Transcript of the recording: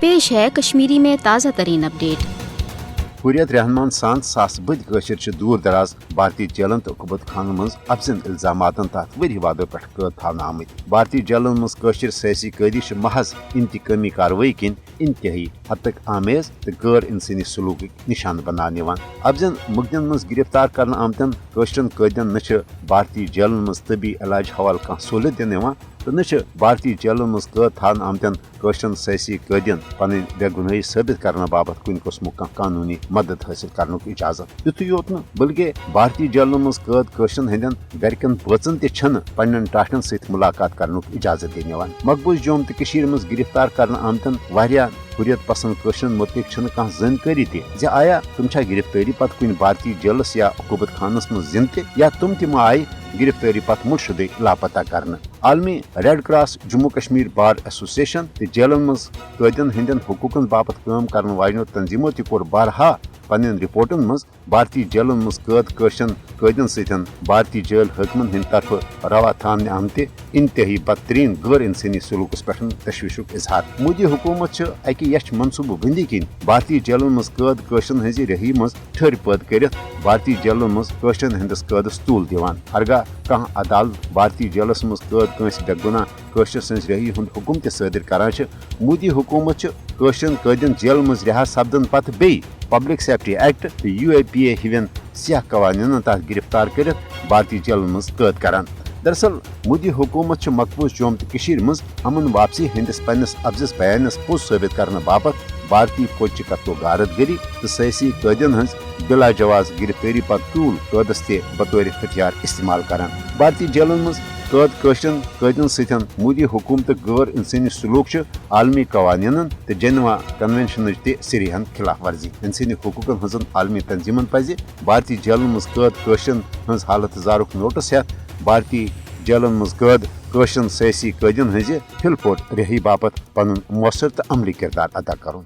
पेश है कश्मीरी में ताज़ा तरीन अपडेट। हुर्रियत रहमान सान सास बद कशर दूर दराज भारतीय जेलन तो हुकूमत खान मज अफजन इल्जाम तहत वरी वादों पे कैद थाना आमत। भारतीय जेलन मज कशर सियासी कैदी महज इंतकामी कार्रवाई किन इंतहाई हद तक आमेज तो गैर इंसानी सलूक निशान बनाने अफजन मुकदन मज गिरफ्तार कर आमतन कशरन कैदन न भारतीय जेलन मज तबी इलाज हवाल कह सहूलियत दिन तो न भारतीय जेलन मज कैद थान आमतन कशरन सियासी कैदन पन बेगुनाही साबित करने बाबत कुन कस्मु कानूनी मदद हासिल करने इजाजत। युत योत न बल्कि भारतीय जेलन मज कैद कशरन हंदन गरकन बचन तन पन्न टाटन सत मुलाकात करने इजाजत दिन। मकबूज जम्मू तो मज गिरफ्तार कर आमतन हुर्रियत पसंद कशरन मुतलिक कह जानकारी ज आया तुम गिरफ्तारी पत कुन भारतीय जेलस या हुकूमत खानस मज जिंद या तुम आय गिरफ्तारी पत मुलशुदे लापता करने। आलमी red cross Jammu Kashmir bar association तो जेलन मज कैदन हंदन हकूकन बाबत काम करने वालों तंजीमों कोर बारहा पन रिपोर्टन मज भारतीय जेलन मज कैद कशरन कैदन सतन भारतीय जेल हकमन हंद तरफ रवा थामने आमत इंतहाई बदतरीन गैर इंसानी सलूकस पे तशवीशुक इजहार। मोदी हुकूमत अकि यश मनसूबह बंदी किन भारतीय जेलन मज कैद कशरन हज रही मज ठर पैद कर भारतीय जेलन मज कशरन हंदस कैदस तूल दिवान। हरगा कह अदालत भारतीय जेलस मज कैद कंस बेगुना कशर सज रही हुंद हुकुम त सदर करान। मोदी हुकूमत कशरन कैदन जेल मज रिहा सपदन पत बे पब्लिक सेफ्टी एक्ट तो UAPA हिवन सियाह कवानीन तहत गिरफ्तार कर भारतीय जेलन मज कैद करान। दरअसल मोदी हुकूमत मकबूज जम्मू तो मज अमन वापसी हंदिस पन्नस अफजस बयानस पोज साबित करने बाबत भारतीय फौज कत्लो गारतगरी तो सियासी कैदन हज बिला जवाज गिरफ्तारी पत तूल कैदस ते बतौर हथियार इस्तेमाल करान। भारतीय जेलन मज कैद कशरन कैदन सतन मोदी हुकूमत गैर इंसानी सलूक आलमी कवानीन तो जेनेवा कन्वेंशन सरीहन खिलाफ वर्जी। इंसानी हुकूकन हजन आलमी तंजीमन पज भारतीय जेलन मज कैद कशरन हज हालत जारुक नोटिस हेत भारतीय जेलन मज कैद कशरन सियासी कैदन हज फिलपोट रही बापत पन मौसर तो अमली किरदार अदा कर।